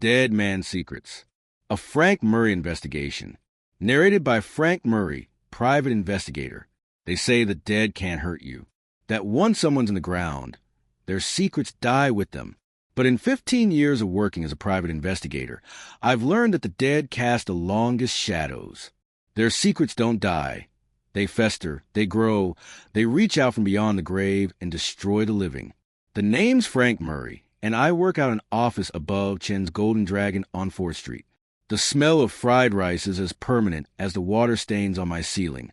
Dead Man Secrets. A Frank Murray investigation. Narrated by Frank Murray, private investigator. They say the dead can't hurt you. That once someone's in the ground, their secrets die with them. But in 15 years of working as a private investigator, I've learned that the dead cast the longest shadows. Their secrets don't die. They fester, they grow, they reach out from beyond the grave and destroy the living. The name's Frank Murray, and I work out an office above Chen's Golden Dragon on 4th Street. The smell of fried rice is as permanent as the water stains on my ceiling,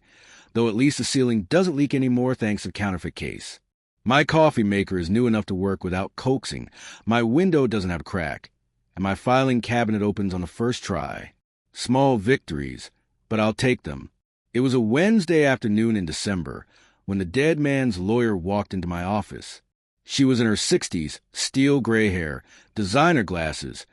though at least the ceiling doesn't leak anymore thanks to counterfeit case. My coffee maker is new enough to work without coaxing, my window doesn't have a crack, and my filing cabinet opens on the first try. Small victories, but I'll take them. It was a Wednesday afternoon in December when the dead man's lawyer walked into my office. She was in her 60s, steel gray hair, designer glasses,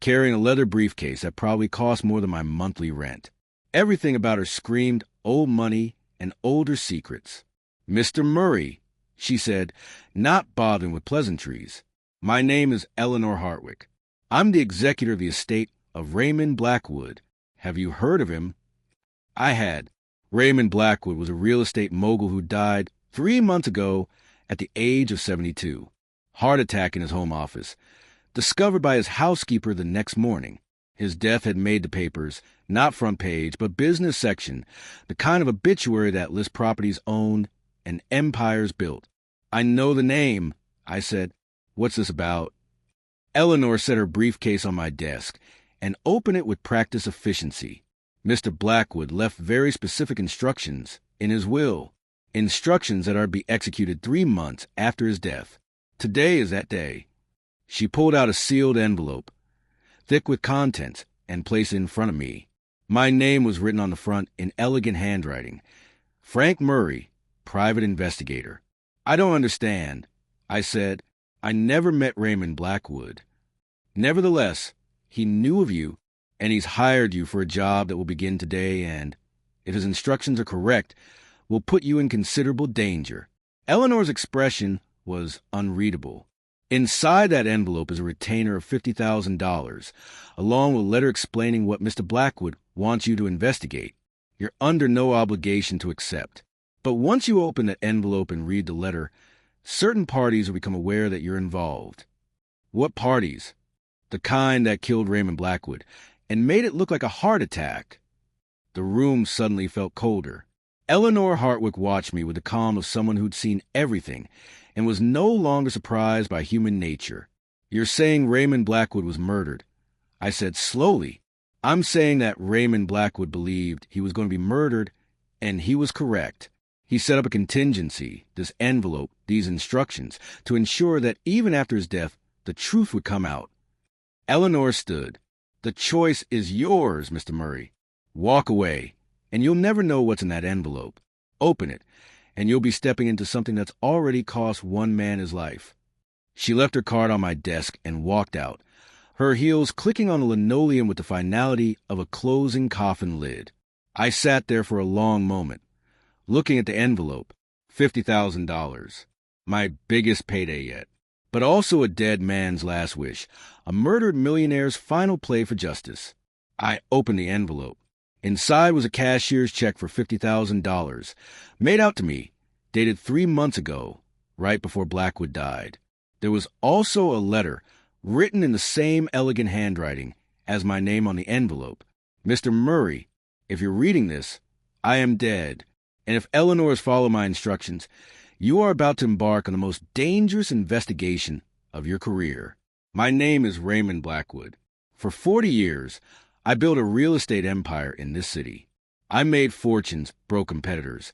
carrying a leather briefcase that probably cost more than my monthly rent. Everything about her screamed old money and older secrets. "Mr. Murray," she said, not bothering with pleasantries. "My name is Eleanor Hartwick. I'm the executor of the estate of Raymond Blackwood. Have you heard of him?" I had. Raymond Blackwood was a real estate mogul who died 3 months ago at the age of 72. Heart attack in his home office. Discovered by his housekeeper the next morning. His death had made the papers, not front page, but business section, the kind of obituary that lists properties owned and empires built. "I know the name," I said. "What's this about?" Eleanor set her briefcase on my desk and opened it with practiced efficiency. Mr. Blackwood left very specific instructions in his will, instructions that are to be executed 3 months after his death. Today is that day. She pulled out a sealed envelope, thick with contents, and placed it in front of me. My name was written on the front in elegant handwriting. Frank Murray, private investigator. "I don't understand," I said. "I never met Raymond Blackwood. Nevertheless, he knew of you, and he's hired you for a job that will begin today and, if his instructions are correct, will put you in considerable danger." Eleanor's expression was unreadable. Inside that envelope is a retainer of $50,000, along with a letter explaining what Mr. Blackwood wants you to investigate. You're under no obligation to accept. But once you open that envelope and read the letter, certain parties will become aware that you're involved. What parties? The kind that killed Raymond Blackwood and made it look like a heart attack. The room suddenly felt colder. Eleanor Hartwick watched me with the calm of someone who'd seen everything and was no longer surprised by human nature. "You're saying Raymond Blackwood was murdered," I said slowly. "I'm saying that Raymond Blackwood believed he was going to be murdered, and he was correct. He set up a contingency, this envelope, these instructions, to ensure that even after his death, the truth would come out." Eleanor stood. "The choice is yours, Mr. Murray. Walk away, and you'll never know what's in that envelope. Open it, and you'll be stepping into something that's already cost one man his life." She left her card on my desk and walked out, her heels clicking on the linoleum with the finality of a closing coffin lid. I sat there for a long moment, looking at the envelope. $50,000. My biggest payday yet. But also a dead man's last wish, a murdered millionaire's final play for justice. I opened the envelope. Inside was a cashier's check for $50,000, made out to me, dated 3 months ago, right before Blackwood died. There was also a letter, written in the same elegant handwriting as my name on the envelope. "Mr. Murray, if you're reading this, I am dead, and if Eleanor has followed my instructions, you are about to embark on the most dangerous investigation of your career. My name is Raymond Blackwood. For 40 years, I built a real estate empire in this city. I made fortunes, broke competitors,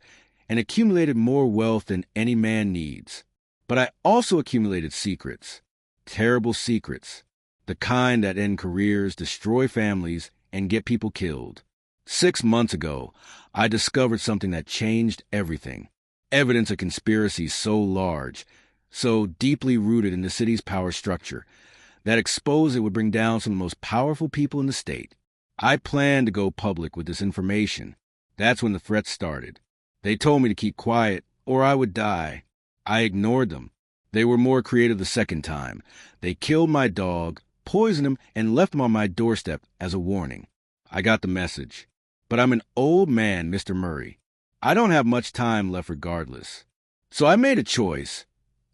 and accumulated more wealth than any man needs. But I also accumulated secrets, terrible secrets, the kind that end careers, destroy families, and get people killed. 6 months ago, I discovered something that changed everything. Evidence of conspiracies so large, so deeply rooted in the city's power structure, that exposed it would bring down some of the most powerful people in the state. I planned to go public with this information. That's when the threats started. They told me to keep quiet, or I would die. I ignored them. They were more creative the second time. They killed my dog, poisoned him, and left him on my doorstep as a warning. I got the message. But I'm an old man, Mr. Murray. I don't have much time left regardless. So I made a choice.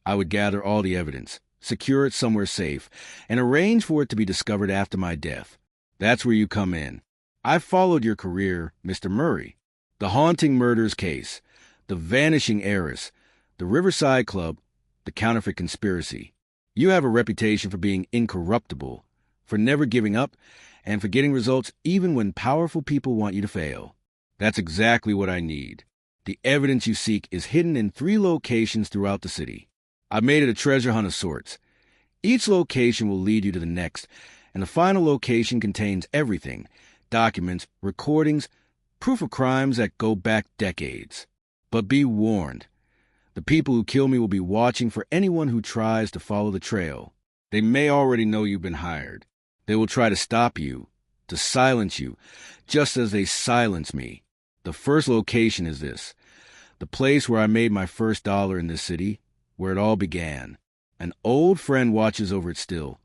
I would gather all the evidence, secure it somewhere safe, and arrange for it to be discovered after my death. That's where you come in. I followed your career, Mr. Murray. The haunting murders case, the vanishing heiress, the Riverside Club, the counterfeit conspiracy. You have a reputation for being incorruptible, for never giving up, and for getting results even when powerful people want you to fail. That's exactly what I need. The evidence you seek is hidden in 3 locations throughout the city. I've made it a treasure hunt of sorts. Each location will lead you to the next, and the final location contains everything: documents, recordings, proof of crimes that go back decades. But be warned. The people who kill me will be watching for anyone who tries to follow the trail. They may already know you've been hired. They will try to stop you, to silence you, just as they silence me. The first location is this: the place where I made my first dollar in this city, where it all began. An old friend watches over it still,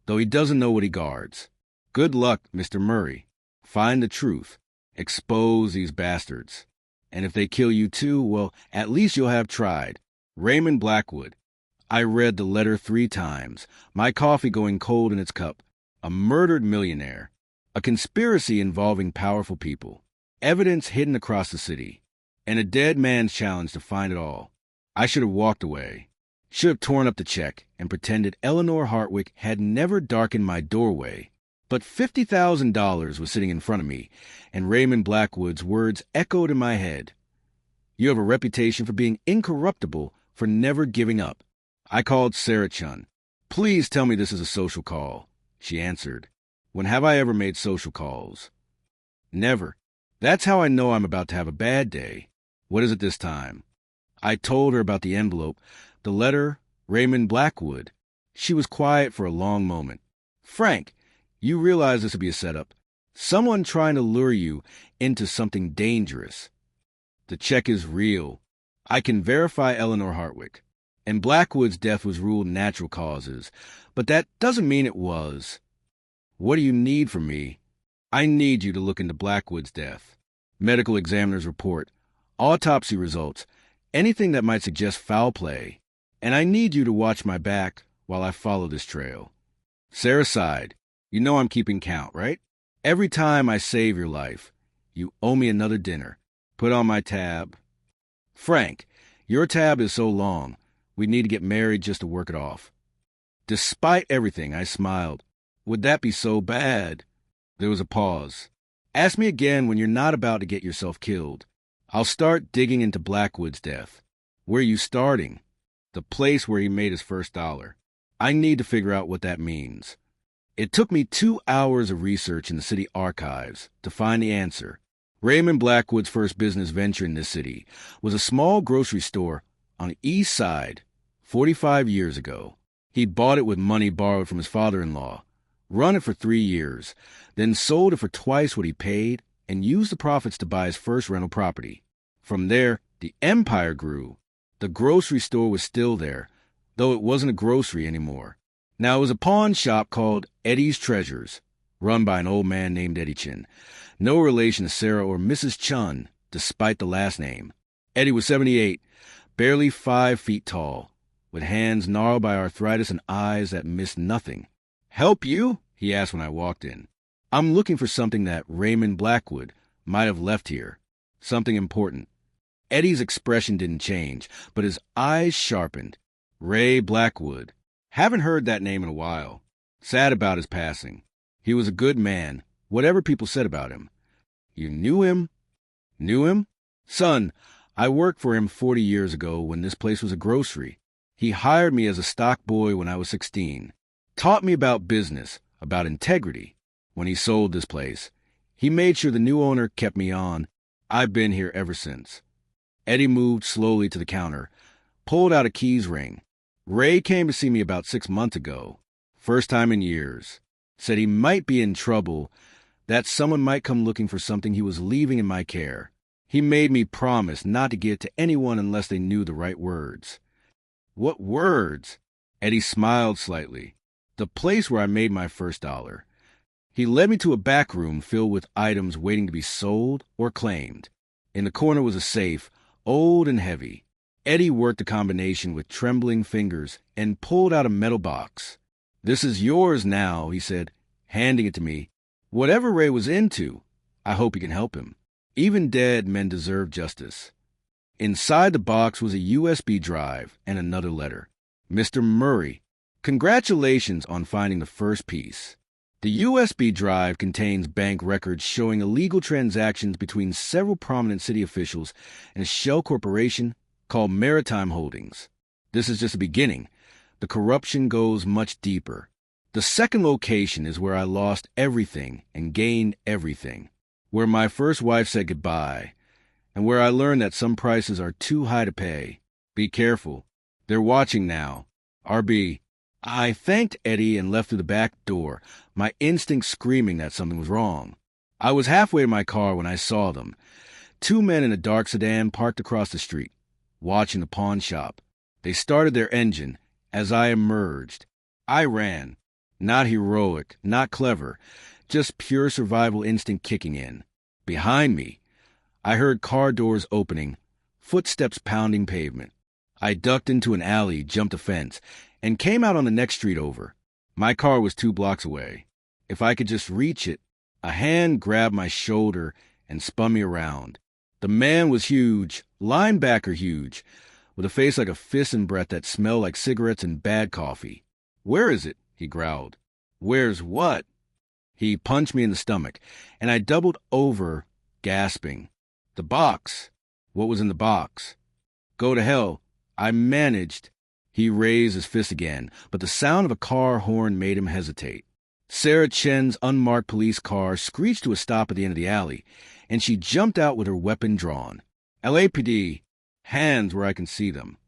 though he doesn't know what he guards. Good luck, Mr. Murray. Find the truth. Expose these bastards. And if they kill you too, well, at least you'll have tried. Raymond Blackwood. I read the letter 3 times, my coffee going cold in its cup. A murdered millionaire. A conspiracy involving powerful people. Evidence hidden across the city. And a dead man's challenge to find it all. I should have walked away. Should have torn up the check and pretended Eleanor Hartwick had never darkened my doorway. But $50,000 was sitting in front of me, and Raymond Blackwood's words echoed in my head. You have a reputation for being incorruptible, for never giving up. I called Sarah Chun. Please tell me this is a social call. She answered. When have I ever made social calls? Never. That's how I know I'm about to have a bad day. What is it this time? I told her about the envelope, the letter, Raymond Blackwood. She was quiet for a long moment. Frank, you realize this would be a setup. Someone trying to lure you into something dangerous. The check is real. I can verify Eleanor Hartwick. And Blackwood's death was ruled natural causes, but that doesn't mean it was. What do you need from me? I need you to look into Blackwood's death. Medical examiner's report, autopsy results, anything that might suggest foul play. And I need you to watch my back while I follow this trail. Sarah sighed. You know I'm keeping count, right? Every time I save your life, you owe me another dinner. Put on my tab. Frank, your tab is so long, we need to get married just to work it off. Despite everything, I smiled. Would that be so bad? There was a pause. Ask me again when you're not about to get yourself killed. I'll start digging into Blackwood's death. Where are you starting? The place where he made his first dollar. I need to figure out what that means. It took me 2 hours of research in the city archives to find the answer. Raymond Blackwood's first business venture in this city was a small grocery store on the east side 45 years ago. He bought it with money borrowed from his father-in-law, run it for 3 years, then sold it for twice what he paid, and used the profits to buy his first rental property. From there, the empire grew. The grocery store was still there, though it wasn't a grocery anymore. Now it was a pawn shop called Eddie's Treasures, run by an old man named Eddie Chin. No relation to Sarah or Mrs. Chun, despite the last name. Eddie was 78, barely 5 feet tall, with hands gnarled by arthritis and eyes that missed nothing. Help you? He asked when I walked in. I'm looking for something that Raymond Blackwood might have left here. Something important. Eddie's expression didn't change, but his eyes sharpened. Ray Blackwood. Haven't heard that name in a while. Sad about his passing. He was a good man, whatever people said about him. You knew him? Knew him? Son, I worked for him 40 years ago when this place was a grocery. He hired me as a stock boy when I was 16. Taught me about business, about integrity. When he sold this place, he made sure the new owner kept me on. I've been here ever since. Eddie moved slowly to the counter, pulled out a keys ring. Ray came to see me about 6 months ago. First time in years. Said he might be in trouble, that someone might come looking for something he was leaving in my care. He made me promise not to give it to anyone unless they knew the right words. What words? Eddie smiled slightly. the place where I made my first dollar. He led me to a back room filled with items waiting to be sold or claimed. In the corner was a safe, old and heavy. Eddie worked a combination with trembling fingers and pulled out a metal box. "This is yours now," he said, handing it to me. "Whatever Ray was into, I hope you can help him. Even dead men deserve justice." Inside the box was a USB drive and another letter. "Mr. Murray, congratulations on finding the first piece. The USB drive contains bank records showing illegal transactions between several prominent city officials and a shell corporation called Maritime Holdings. This is just the beginning. The corruption goes much deeper. The second location is where I lost everything and gained everything, where my first wife said goodbye, and where I learned that some prices are too high to pay. Be careful. They're watching now. RB." I thanked Eddie and left through the back door, my instincts screaming that something was wrong. I was halfway to my car when I saw them. Two men in a dark sedan parked across the street, watching the pawn shop. They started their engine. As I emerged, I ran. Not heroic, not clever, just pure survival instinct kicking in. Behind me, I heard car doors opening, footsteps pounding pavement. I ducked into an alley, jumped a fence, and came out on the next street over. My car was 2 blocks away. If I could just reach it, a hand grabbed my shoulder and spun me around. The man was huge, linebacker huge, with a face like a fist and breath that smelled like cigarettes and bad coffee. "Where is it?" he growled. "Where's what?" He punched me in the stomach, and I doubled over, gasping. "The box." "What was in the box?" "Go to hell. I managed." He raised his fist again, but the sound of a car horn made him hesitate. Sarah Chen's unmarked police car screeched to a stop at the end of the alley, and she jumped out with her weapon drawn. "LAPD, hands where I can see them."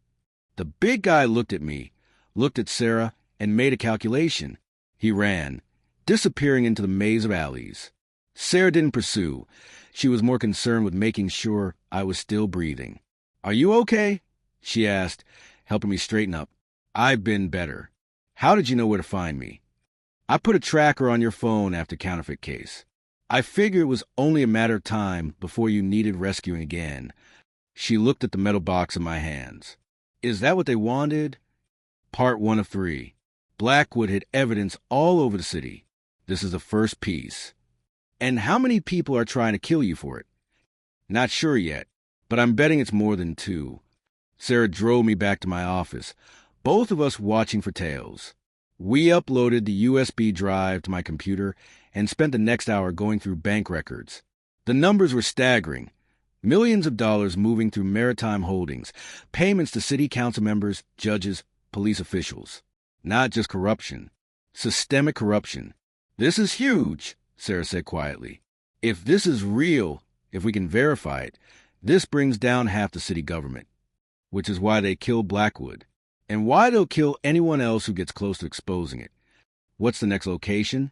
The big guy looked at me, looked at Sarah, and made a calculation. He ran, disappearing into the maze of alleys. Sarah didn't pursue. She was more concerned with making sure I was still breathing. "Are you okay?" she asked, helping me straighten up. "I've been better. How did you know where to find me?" "I put a tracker on your phone after counterfeit case. I figured it was only a matter of time before you needed rescuing again." She looked at the metal box in my hands. "Is that what they wanted?" Part 1 of 3. Blackwood hid evidence all over the city. This is the first piece. "And how many people are trying to kill you for it?" "Not sure yet, but I'm betting it's more than 2. Sarah drove me back to my office, both of us watching for tails. We uploaded the USB drive to my computer and spent the next hour going through bank records. The numbers were staggering. Millions of dollars moving through Maritime Holdings, payments to city council members, judges, police officials. Not just corruption. Systemic corruption. "This is huge," Sarah said quietly. "If this is real, if we can verify it, this brings down half the city government. Which is why they killed Blackwood, and why they'll kill anyone else who gets close to exposing it. What's the next location?"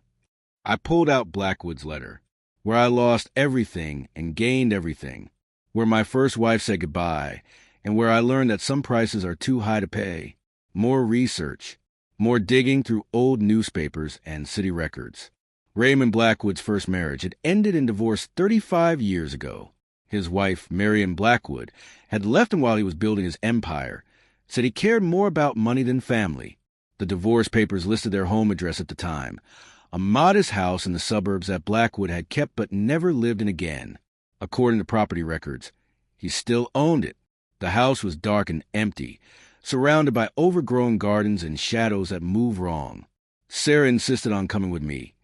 I pulled out Blackwood's letter, where I lost everything and gained everything, where my first wife said goodbye, and where I learned that some prices are too high to pay. More research, more digging through old newspapers and city records. Raymond Blackwood's first marriage had ended in divorce 35 years ago. His wife, Raymond Blackwood, had left him while he was building his empire, said he cared more about money than family. The divorce papers listed their home address at the time, a modest house in the suburbs that Blackwood had kept but never lived in again. According to property records, he still owned it. The house was dark and empty, surrounded by overgrown gardens and shadows that moved wrong. Sarah insisted on coming with me,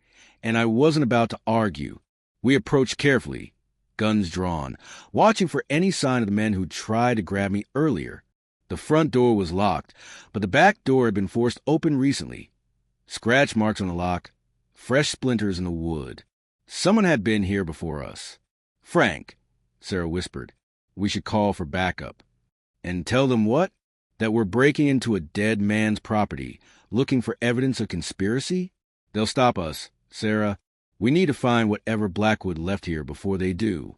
and I wasn't about to argue. We approached carefully, guns drawn, watching for any sign of the men who tried to grab me earlier. The front door was locked, but the back door had been forced open recently. Scratch marks on the lock, fresh splinters in the wood. Someone had been here before us. "Frank," Sarah whispered, "we should call for backup." "And tell them what?" "That we're breaking into a dead man's property, looking for evidence of conspiracy? They'll stop us, Sarah. We need to find whatever Blackwood left here before they do."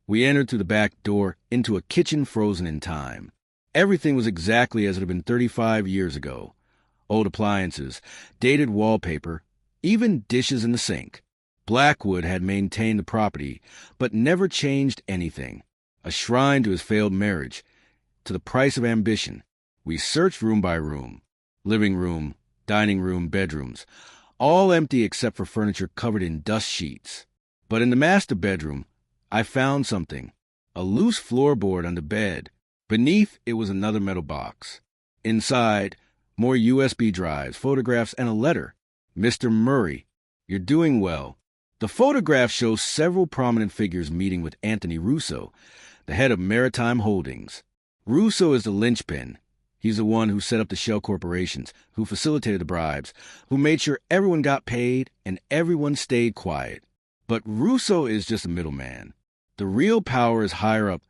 We entered through the back door into a kitchen frozen in time. Everything was exactly as it had been 35 years ago. Old appliances, dated wallpaper, even dishes in the sink. Blackwood had maintained the property, but never changed anything. A shrine to his failed marriage, to the price of ambition. We searched room by room. Living room, dining room, bedrooms. All empty except for furniture covered in dust sheets. But in the master bedroom, I found something. A loose floorboard under bed. Beneath it was another metal box. Inside, more USB drives, photographs, and a letter. Mr. Murray, you're doing well. The photograph shows several prominent figures meeting with Anthony Russo, the head of Maritime Holdings. Russo is the linchpin. He's the one who set up the shell corporations, who facilitated the bribes, who made sure everyone got paid and everyone stayed quiet. But Russo is just a middleman. The real power is higher up,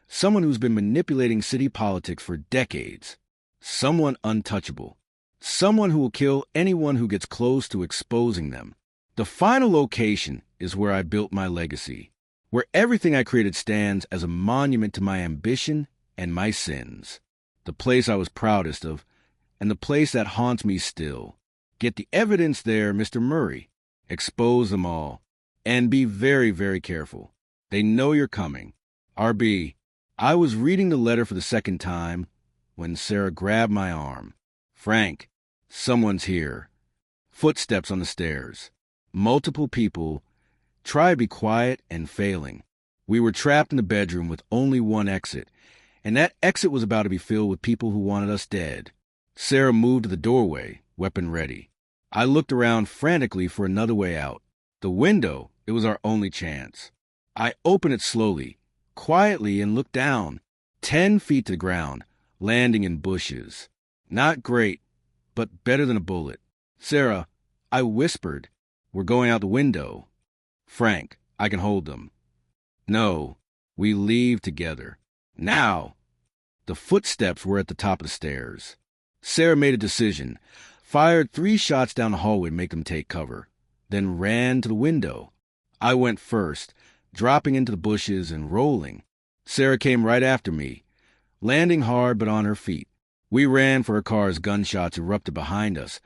someone who's been manipulating city politics for decades. Someone untouchable. Someone who will kill anyone who gets close to exposing them. The final location is where I built my legacy, where everything I created stands as a monument to my ambition and my sins. The place I was proudest of, and the place that haunts me still. Get the evidence there, Mr. Murray. Expose them all. And be very, very careful. They know you're coming. R.B., I was reading the letter for the second time when Sarah grabbed my arm. Frank, someone's here. Footsteps on the stairs. Multiple people. Try to be quiet and failing. We were trapped in the bedroom with only one exit, and that exit was about to be filled with people who wanted us dead. Sarah moved to the doorway, weapon ready. I looked around frantically for another way out. The window, it was our only chance. I opened it slowly, quietly, and looked down, 10 feet to the ground, landing in bushes. Not great, but better than a bullet. Sarah, I whispered, we're going out the window. Frank, I can hold them. No, we leave together. Now! The footsteps were at the top of the stairs. Sarah made a decision, fired 3 shots down the hallway to make them take cover, then ran to the window. I went first, dropping into the bushes and rolling. Sarah came right after me, landing hard but on her feet. We ran for her car as gunshots erupted behind us,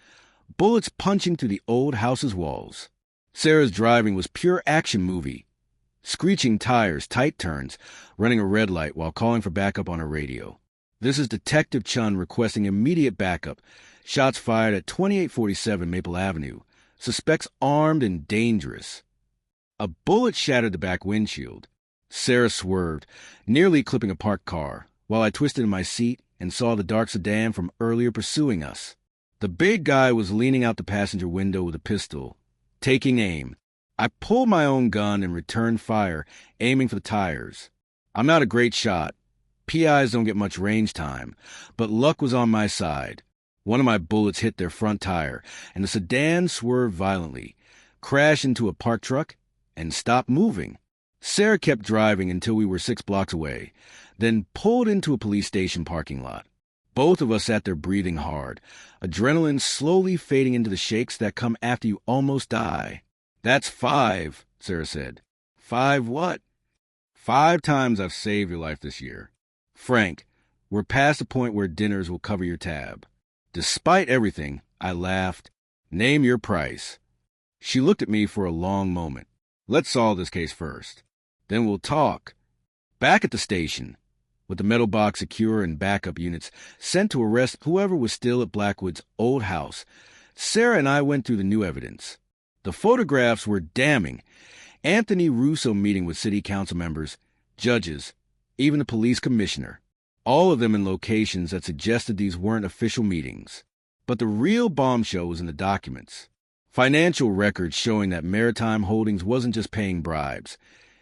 bullets punching through the old house's walls. Sarah's driving was pure action movie. Screeching tires, tight turns, running a red light while calling for backup on her radio. This is Detective Chun requesting immediate backup. Shots fired at 2847 Maple Avenue. Suspects armed and dangerous. A bullet shattered the back windshield. Sarah swerved, nearly clipping a parked car, while I twisted in my seat and saw the dark sedan from earlier pursuing us. The big guy was leaning out the passenger window with a pistol, taking aim. I pulled my own gun and returned fire, aiming for the tires. I'm not a great shot. PIs don't get much range time, but luck was on my side. One of my bullets hit their front tire, and the sedan swerved violently, crashed into a parked truck, and stopped moving. Sarah kept driving until we were 6 blocks away, then pulled into a police station parking lot. Both of us sat there breathing hard, adrenaline slowly fading into the shakes that come after you almost die. That's 5, Sarah said. 5 what? 5 times I've saved your life this year. Frank, we're past the point where dinners will cover your tab. Despite everything, I laughed. Name your price. She looked at me for a long moment. Let's solve this case first. Then we'll talk. Back at the station, with the metal box secure and backup units sent to arrest whoever was still at Blackwood's old house, Sarah and I went through the new evidence. The photographs were damning. Anthony Russo meeting with city council members, judges, even the police commissioner. All of them in locations that suggested these weren't official meetings. But the real bombshell was in the documents. Financial records showing that Maritime Holdings wasn't just paying bribes.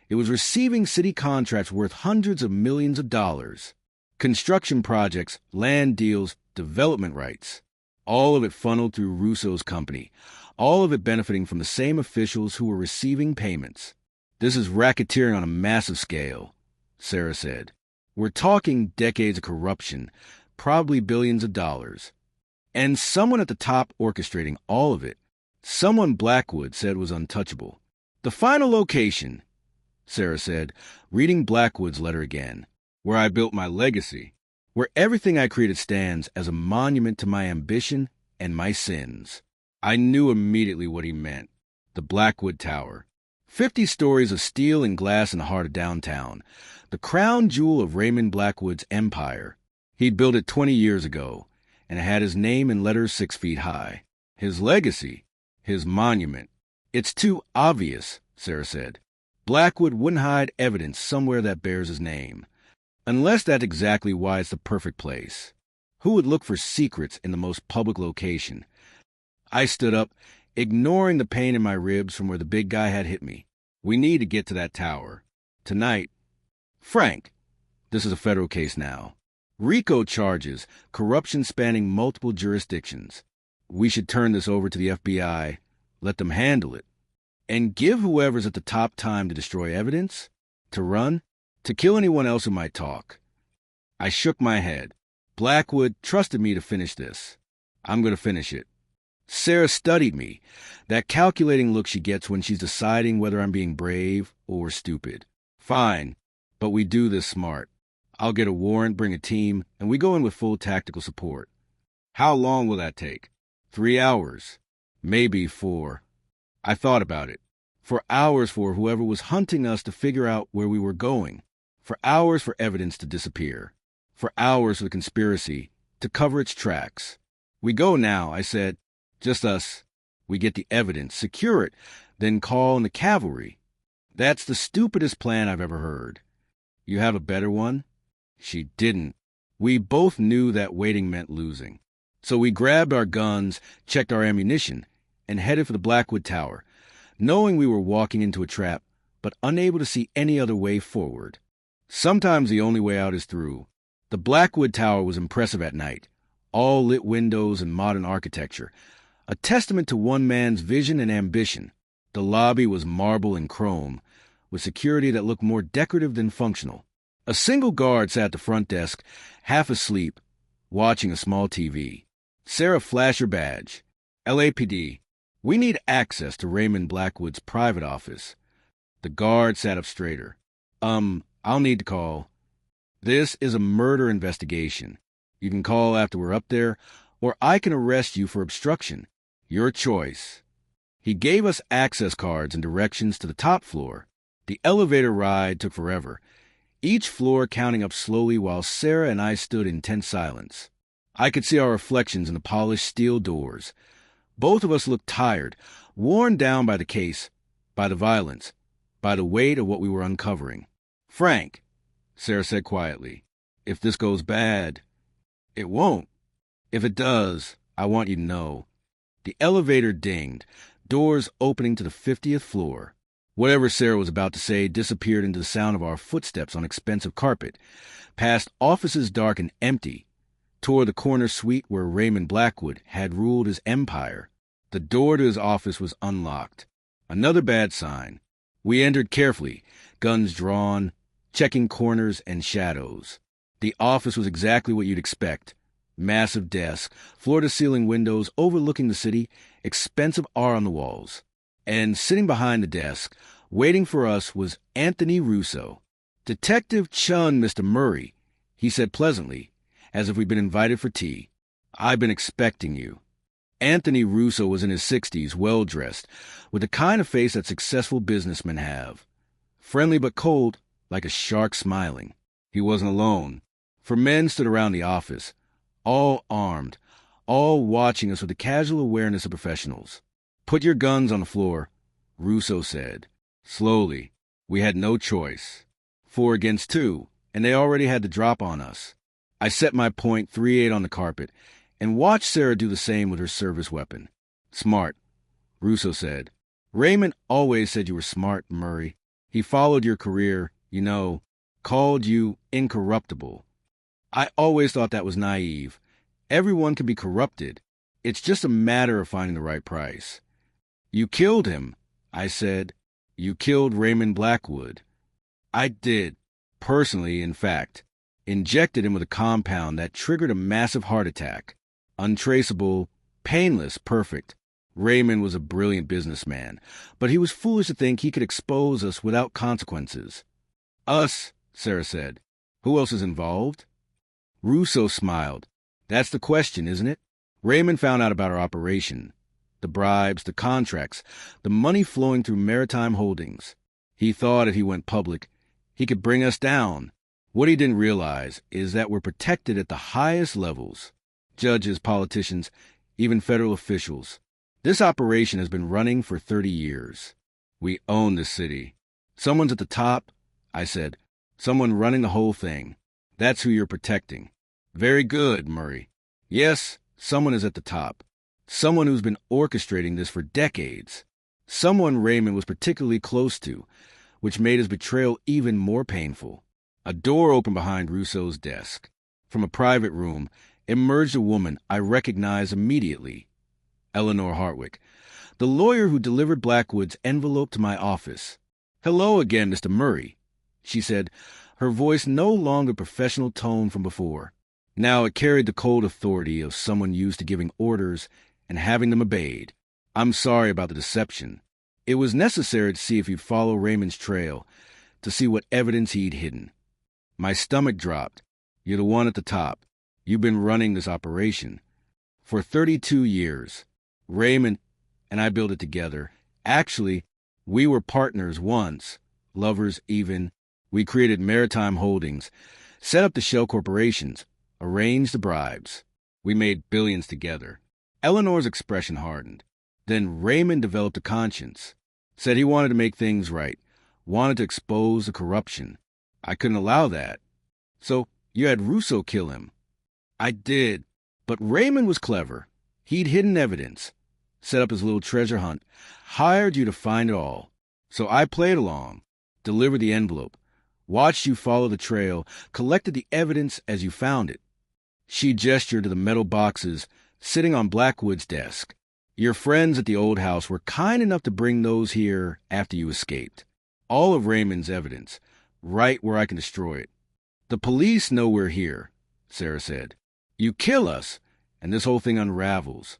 It was receiving city contracts worth hundreds of millions of dollars. Construction projects, land deals, development rights. All of it funneled through Russo's company. All of it benefiting from the same officials who were receiving payments. This is racketeering on a massive scale, Sarah said. We're talking decades of corruption, probably billions of dollars. And someone at the top orchestrating all of it. Someone Blackwood said was untouchable. The final location, Sarah said, reading Blackwood's letter again, where I built my legacy, where everything I created stands as a monument to my ambition and my sins. I knew immediately what he meant. The Blackwood Tower. 50 stories of steel and glass in the heart of downtown. The crown jewel of Raymond Blackwood's empire. He'd built it 20 years ago, and it had his name in letters 6 feet high. His legacy, his monument. It's too obvious, Sarah said. Blackwood wouldn't hide evidence somewhere that bears his name. Unless that's exactly why it's the perfect place. Who would look for secrets in the most public location? I stood up, ignoring the pain in my ribs from where the big guy had hit me. We need to get to that tower. Tonight. Frank, this is a federal case now. RICO charges, corruption spanning multiple jurisdictions. We should turn this over to the FBI, let them handle it, and give whoever's at the top time to destroy evidence, to run, to kill anyone else who might talk. I shook my head. Blackwood trusted me to finish this. I'm going to finish it. Sarah studied me, that calculating look she gets when she's deciding whether I'm being brave or stupid. Fine, but we do this smart. I'll get a warrant, bring a team, and we go in with full tactical support. How long will that take? 3 hours. Maybe 4. I thought about it. For hours for whoever was hunting us to figure out where we were going. For hours for evidence to disappear. For hours for the conspiracy to cover its tracks. We go now, I said. Just us. We get the evidence, secure it, then call in the cavalry. That's the stupidest plan I've ever heard. You have a better one? She didn't. We both knew that waiting meant losing. So we grabbed our guns, checked our ammunition, and headed for the Blackwood Tower, knowing we were walking into a trap, but unable to see any other way forward. Sometimes the only way out is through. The Blackwood Tower was impressive at night, all lit windows and modern architecture, a testament to one man's vision and ambition. The lobby was marble and chrome, with security that looked more decorative than functional. A single guard sat at the front desk, half asleep, watching a small TV. Sarah flashed her badge. LAPD. We need access to Raymond Blackwood's private office. The guard sat up straighter. I'll need to call. This is a murder investigation. You can call after we're up there, or I can arrest you for obstruction. Your choice. He gave us access cards and directions to the top floor. The elevator ride took forever, each floor counting up slowly while Sarah and I stood in tense silence. I could see our reflections in the polished steel doors. Both of us looked tired, worn down by the case, by the violence, by the weight of what we were uncovering. Frank, Sarah said quietly, if this goes bad, it won't. If it does, I want you to know. The elevator dinged, doors opening to the 50th floor. Whatever Sarah was about to say disappeared into the sound of our footsteps on expensive carpet, past offices dark and empty, toward the corner suite where Raymond Blackwood had ruled his empire. The door to his office was unlocked. Another bad sign. We entered carefully, guns drawn, checking corners and shadows. The office was exactly what you'd expect. Massive desk, floor-to-ceiling windows overlooking the city, expensive art on the walls. And sitting behind the desk, waiting for us, was Anthony Russo. Detective Chun, Mr. Murray, he said pleasantly, as if we'd been invited for tea. I've been expecting you. Anthony Russo was in his 60s, well-dressed, with the kind of face that successful businessmen have. Friendly but cold, like a shark smiling. He wasn't alone, for men stood around the office, all armed, all watching us with the casual awareness of professionals. Put your guns on the floor, Russo said. Slowly. We had no choice. 4 against 2, and they already had the drop on us. I set my point .38 on the carpet and watched Sarah do the same with her service weapon. Smart, Russo said. Raymond always said you were smart, Murray. He followed your career, you know, called you incorruptible. I always thought that was naive. Everyone can be corrupted. It's just a matter of finding the right price. You killed him, I said. You killed Raymond Blackwood. I did. Personally, in fact. Injected him with a compound that triggered a massive heart attack. Untraceable, painless, perfect. Raymond was a brilliant businessman, but he was foolish to think he could expose us without consequences. Us, Sarah said. Who else is involved? Russo smiled. That's the question, isn't it? Raymond found out about our operation, the bribes, the contracts, the money flowing through Maritime Holdings. He thought if he went public, he could bring us down. What he didn't realize is that we're protected at the highest levels. Judges, politicians, even federal officials. This operation has been running for 30 years. We own this city. Someone's at the top, I said. Someone running the whole thing. That's who you're protecting. Very good, Murray. Yes, someone is at the top. Someone who's been orchestrating this for decades. Someone Raymond was particularly close to, which made his betrayal even more painful. A door opened behind Rousseau's desk. From a private room emerged a woman I recognized immediately. Eleanor Hartwick, the lawyer who delivered Blackwood's envelope to my office. "Hello again, Mr. Murray," she said, her voice no longer professional tone from before. Now it carried the cold authority of someone used to giving orders and having them obeyed. "I'm sorry about the deception. It was necessary to see if you'd follow Raymond's trail, to see what evidence he'd hidden." My stomach dropped. "You're the one at the top. You've been running this operation for 32 years. Raymond and I built it together. Actually, we were partners once, lovers even. We created Maritime Holdings, set up the shell corporations, arranged the bribes. We made billions together." Eleanor's expression hardened. Then Raymond developed a conscience, said he wanted to make things right, wanted to expose the corruption. I couldn't allow that. "So you had Rousseau kill him?" "I did. But Raymond was clever. He'd hidden evidence, set up his little treasure hunt, hired you to find it all. So I played along, delivered the envelope, watched you follow the trail, collected the evidence as you found it." She gestured to the metal boxes sitting on Blackwood's desk. "Your friends at the old house were kind enough to bring those here after you escaped. All of Raymond's evidence, right where I can destroy it. The police know we're here," Sarah said. "You kill us, and this whole thing unravels."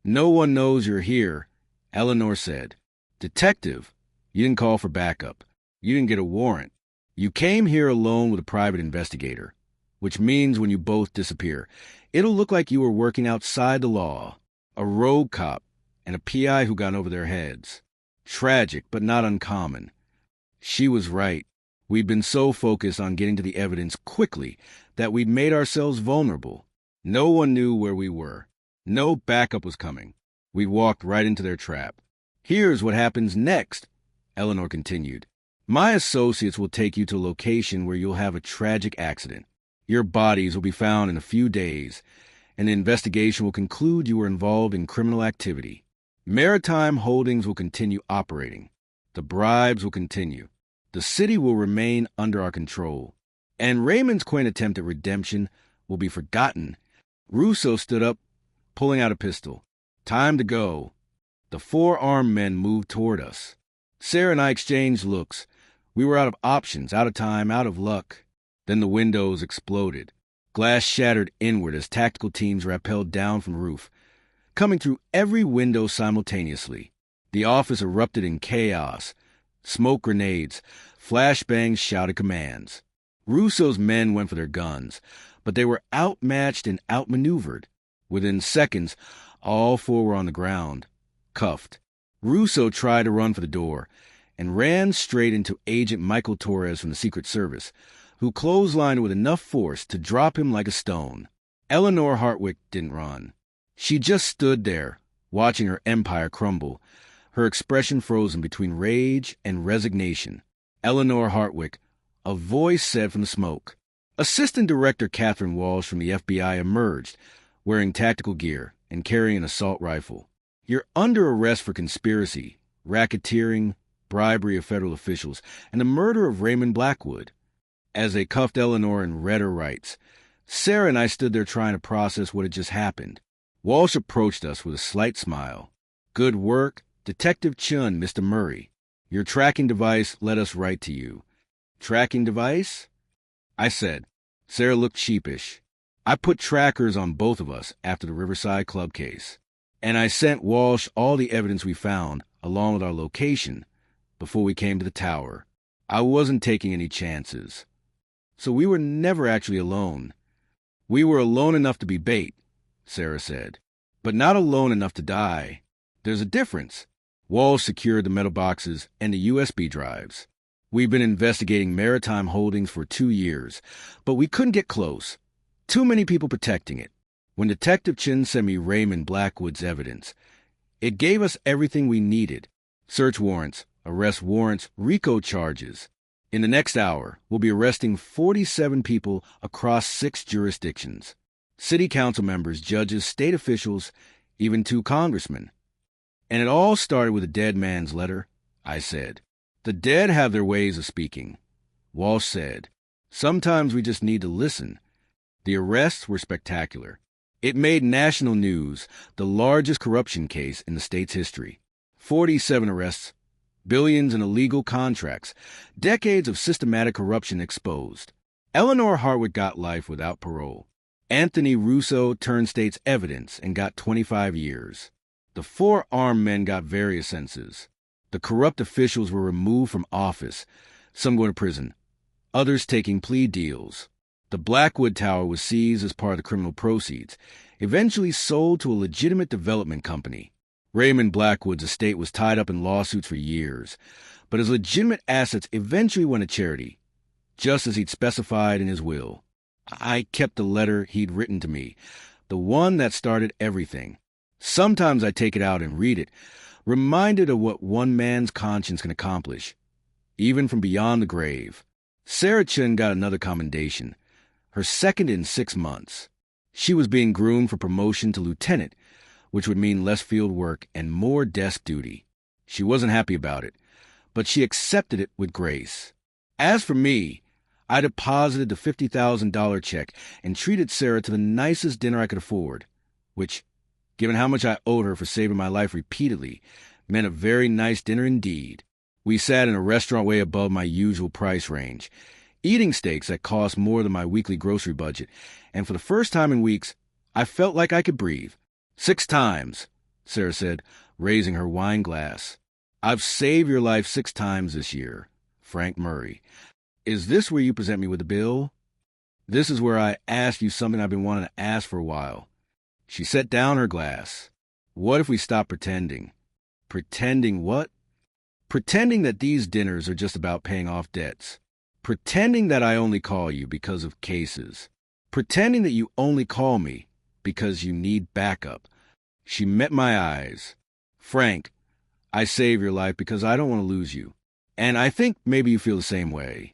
"No one knows you're here," Eleanor said. "Detective, you didn't call for backup. You didn't get a warrant. You came here alone with a private investigator, which means when you both disappear, it'll look like you were working outside the law. A rogue cop and a PI who got over their heads. Tragic, but not uncommon." She was right. We'd been so focused on getting to the evidence quickly that we'd made ourselves vulnerable. No one knew where we were. No backup was coming. We walked right into their trap. "Here's what happens next," Eleanor continued. "My associates will take you to a location where you'll have a tragic accident. Your bodies will be found in a few days, and the investigation will conclude you were involved in criminal activity. Maritime Holdings will continue operating. The bribes will continue. The city will remain under our control. And Raymond's quaint attempt at redemption will be forgotten." Rousseau stood up, pulling out a pistol. "Time to go." The 4 armed men moved toward us. Sarah and I exchanged looks. We were out of options, out of time, out of luck. Then the windows exploded. Glass shattered inward as tactical teams rappelled down from the roof, coming through every window simultaneously. The office erupted in chaos. Smoke grenades, flashbangs shouted commands. Rousseau's men went for their guns, but they were outmatched and outmaneuvered. Within seconds, all 4 were on the ground, cuffed. Rousseau tried to run for the door and ran straight into Agent Michael Torres from the Secret Service, who clotheslined with enough force to drop him like a stone. Eleanor Hartwick didn't run. She just stood there, watching her empire crumble, her expression frozen between rage and resignation. "Eleanor Hartwick," a voice said from the smoke. Assistant Director Catherine Walsh from the FBI emerged, wearing tactical gear and carrying an assault rifle. "You're under arrest for conspiracy, racketeering, bribery of federal officials, and the murder of Raymond Blackwood." As they cuffed Eleanor and read her rights, Sarah and I stood there trying to process what had just happened. Walsh approached us with a slight smile. "Good work, Detective Chun, Mr. Murray. Your tracking device led us right to you." "Tracking device?" I said. Sarah looked sheepish. "I put trackers on both of us after the Riverside Club case. And I sent Walsh all the evidence we found, along with our location, before we came to the tower. I wasn't taking any chances. So we were never actually alone. We were alone enough to be bait," Sarah said. but not alone enough to die. There's a difference. Walls secured the metal boxes and the USB drives. We've been investigating maritime holdings for 2 years, but we couldn't get close. Too many people protecting it. When Detective Chin sent me Raymond Blackwood's evidence, it gave us everything we needed. Search warrants, arrest warrants, RICO charges. In the next hour, we'll be arresting 47 people across 6 jurisdictions. City council members, judges, state officials, even 2 congressmen. And it all started with a dead man's letter, I said. The dead have their ways of speaking. Walsh said, sometimes we just need to listen. The arrests were spectacular. It made national news, the largest corruption case in the state's history. 47 arrests, billions in illegal contracts, decades of systematic corruption exposed. Eleanor Hartwick got life without parole. Anthony Russo turned state's evidence and got 25 years. The 4 armed men got various sentences. The corrupt officials were removed from office, some going to prison, others taking plea deals. The Blackwood Tower was seized as part of the criminal proceeds, eventually sold to a legitimate development company. Raymond Blackwood's estate was tied up in lawsuits for years, but his legitimate assets eventually went to charity, just as he'd specified in his will. I kept the letter he'd written to me, the one that started everything. Sometimes I take it out and read it, reminded of what one man's conscience can accomplish, even from beyond the grave. Sarah Chin got another commendation, her second in 6 months. She was being groomed for promotion to lieutenant, which would mean less field work and more desk duty. She wasn't happy about it, but she accepted it with grace. As for me, I deposited the $50,000 check and treated Sarah to the nicest dinner I could afford, which, given how much I owed her for saving my life repeatedly, meant a very nice dinner indeed. We sat in a restaurant way above my usual price range, eating steaks that cost more than my weekly grocery budget, and for the first time in weeks, I felt like I could breathe. 6 times, Sarah said, raising her wine glass. I've saved your life 6 times this year, Frank Murray. Is this where you present me with the bill? This is where I ask you something I've been wanting to ask for a while. She set down her glass. What if we stop pretending? Pretending what? Pretending that these dinners are just about paying off debts. Pretending that I only call you because of cases. Pretending that you only call me because you need backup. She met my eyes. Frank, I save your life because I don't want to lose you. And I think maybe you feel the same way.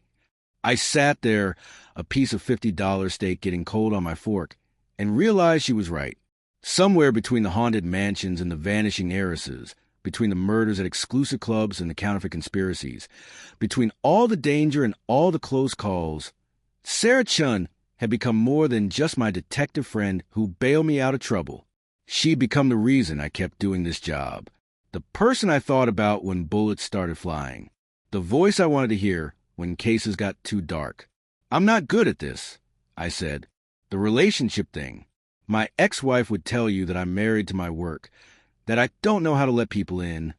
I sat there, a piece of $50 steak getting cold on my fork, and realized she was right. Somewhere between the haunted mansions and the vanishing heiresses, between the murders at exclusive clubs and the counterfeit conspiracies, between all the danger and all the close calls, Sarah Chun had become more than just my detective friend who bailed me out of trouble. She'd become the reason I kept doing this job, the person I thought about when bullets started flying, the voice I wanted to hear when cases got too dark. I'm not good at this, I said. The relationship thing. My ex-wife would tell you that I'm married to my work, that I don't know how to let people in.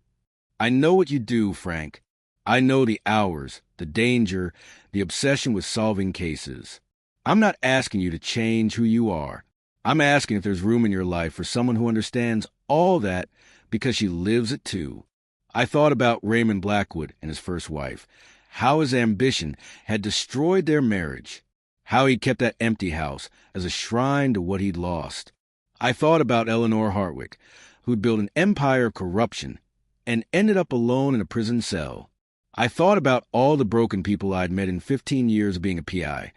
I know what you do, Frank. I know the hours, the danger, the obsession with solving cases. I'm not asking you to change who you are. I'm asking if there's room in your life for someone who understands all that because she lives it too. I thought about Raymond Blackwood and his first wife, how his ambition had destroyed their marriage, how he kept that empty house as a shrine to what he'd lost. I thought about Eleanor Hartwick, who'd built an empire of corruption and ended up alone in a prison cell. I thought about all the broken people I'd met in 15 years of being a PI,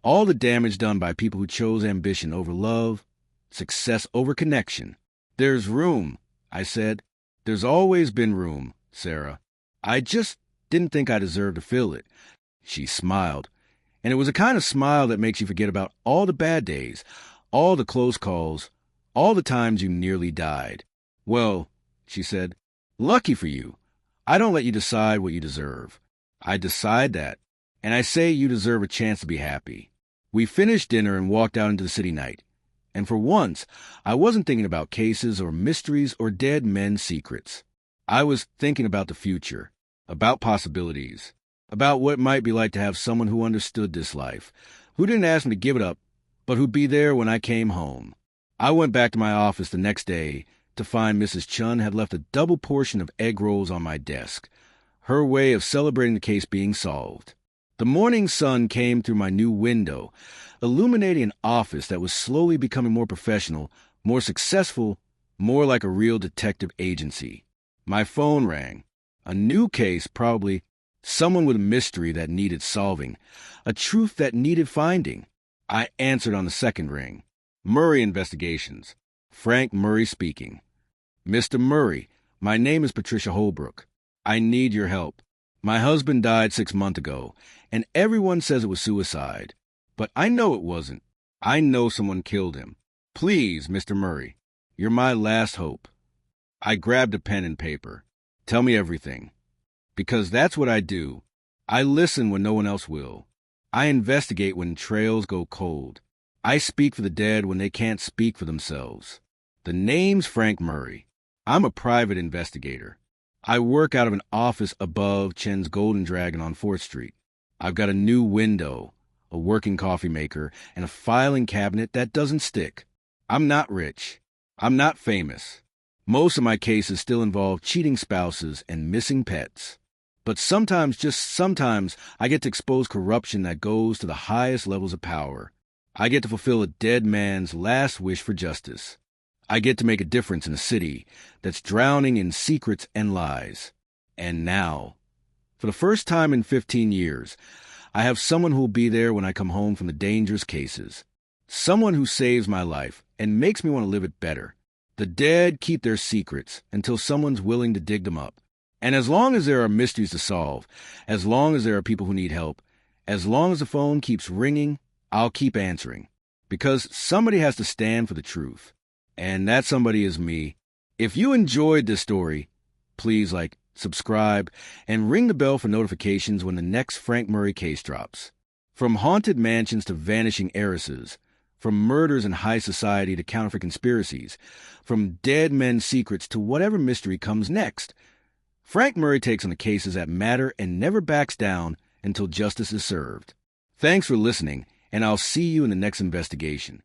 all the damage done by people who chose ambition over love, success over connection. There's room, I said. There's always been room, Sarah. I just didn't think I deserved to feel it. She smiled, and it was a kind of smile that makes you forget about all the bad days, all the close calls, all the times you nearly died. Well, she said, lucky for you. I don't let you decide what you deserve. I decide that, and I say you deserve a chance to be happy. We finished dinner and walked out into the city night, and for once, I wasn't thinking about cases or mysteries or dead men's secrets. I was thinking about the future, about possibilities, about what it might be like to have someone who understood this life, who didn't ask me to give it up, but who'd be there when I came home. I went back to my office the next day to find Mrs. Chun had left a double portion of egg rolls on my desk, her way of celebrating the case being solved. The morning sun came through my new window, illuminating an office that was slowly becoming more professional, more successful, more like a real detective agency. My phone rang. A new case, probably someone with a mystery that needed solving, a truth that needed finding. I answered on the second ring. Murray Investigations. Frank Murray speaking. Mr. Murray, my name is Patricia Holbrook. I need your help. My husband died 6 months ago, and everyone says it was suicide. But I know it wasn't. I know someone killed him. Please, Mr. Murray, you're my last hope. I grabbed a pen and paper. Tell me everything. Because that's what I do. I listen when no one else will. I investigate when trails go cold. I speak for the dead when they can't speak for themselves. The name's Frank Murray. I'm a private investigator. I work out of an office above Chen's Golden Dragon on 4th Street. I've got a new window, a working coffee maker, and a filing cabinet that doesn't stick. I'm not rich. I'm not famous. Most of my cases still involve cheating spouses and missing pets. But sometimes, just sometimes, I get to expose corruption that goes to the highest levels of power. I get to fulfill a dead man's last wish for justice. I get to make a difference in a city that's drowning in secrets and lies. And now, for the first time in 15 years, I have someone who will be there when I come home from the dangerous cases. Someone who saves my life and makes me want to live it better. The dead keep their secrets until someone's willing to dig them up. And as long as there are mysteries to solve, as long as there are people who need help, as long as the phone keeps ringing, I'll keep answering. Because somebody has to stand for the truth. And that somebody is me. If you enjoyed this story, please subscribe, and ring the bell for notifications when the next Frank Murray case drops. From haunted mansions to vanishing heiresses, from murders in high society to counterfeit conspiracies, from dead men's secrets to whatever mystery comes next, Frank Murray takes on the cases that matter and never backs down until justice is served. Thanks for listening, and I'll see you in the next investigation.